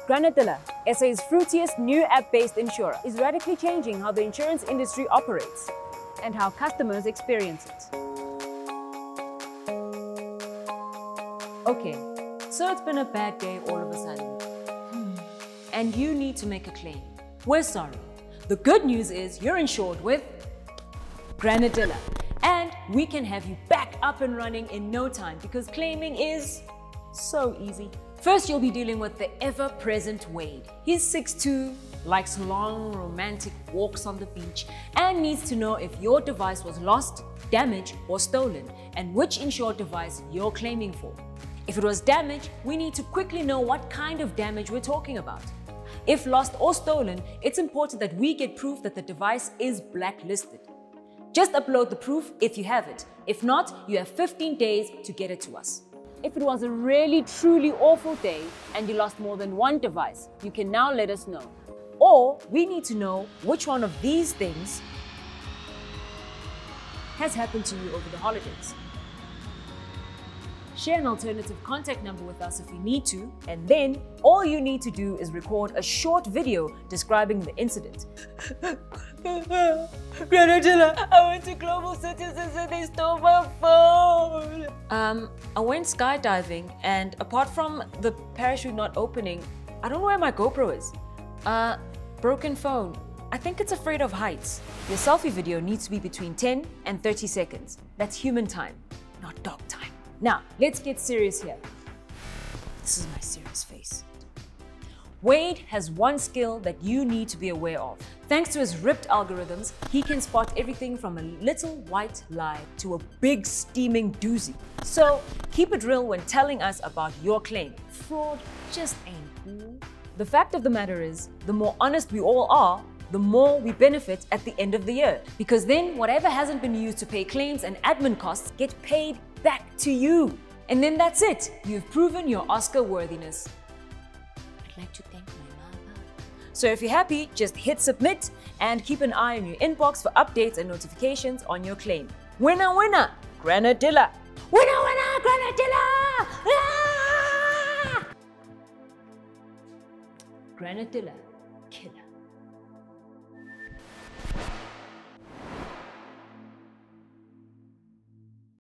Granadilla, SA's fruitiest new app-based insurer, is radically changing how the insurance industry operates and how customers experience it. Okay, so it's been a bad day all of a sudden. And you need to make a claim. We're sorry. The good news is you're insured with Granadilla, and we can have you back up and running in no time because claiming is so easy. First, you'll be dealing with the ever-present Wade. He's 6'2", likes long romantic walks on the beach, and needs to know if your device was lost, damaged, or stolen, and which insured device you're claiming for. If it was damaged, we need to quickly know what kind of damage we're talking about. If lost or stolen, it's important that we get proof that the device is blacklisted. Just upload the proof if you have it. If not, you have 15 days to get it to us. If it was a really truly awful day and you lost more than one device, you can now let us know. Or we need to know which one of these things has happened to you over the holidays. Share an alternative contact number with us if you need to, and then all you need to do is record a short video describing the incident. Granadilla, I went to Global Citizens and they stole my phone. I went skydiving, and apart from the parachute not opening, I don't know where my GoPro is. Broken phone. I think it's afraid of heights. Your selfie video needs to be between 10 and 30 seconds. That's human time, not dog time. Now, let's get serious here. This is my serious face. Wade has one skill that you need to be aware of. Thanks to his ripped algorithms, he can spot everything from a little white lie to a big steaming doozy. So keep it real when telling us about your claim. Fraud just ain't cool. The fact of the matter is, the more honest we all are, the more we benefit at the end of the year. Because then whatever hasn't been used to pay claims and admin costs get paid back to you. And then that's it. You've proven your Oscar worthiness. I'd like to thank my mama. So if you're happy, just hit submit and keep an eye on your inbox for updates and notifications on your claim. Winner, winner, Granadilla. Winner, winner, Granadilla! Ah! Granadilla, killer.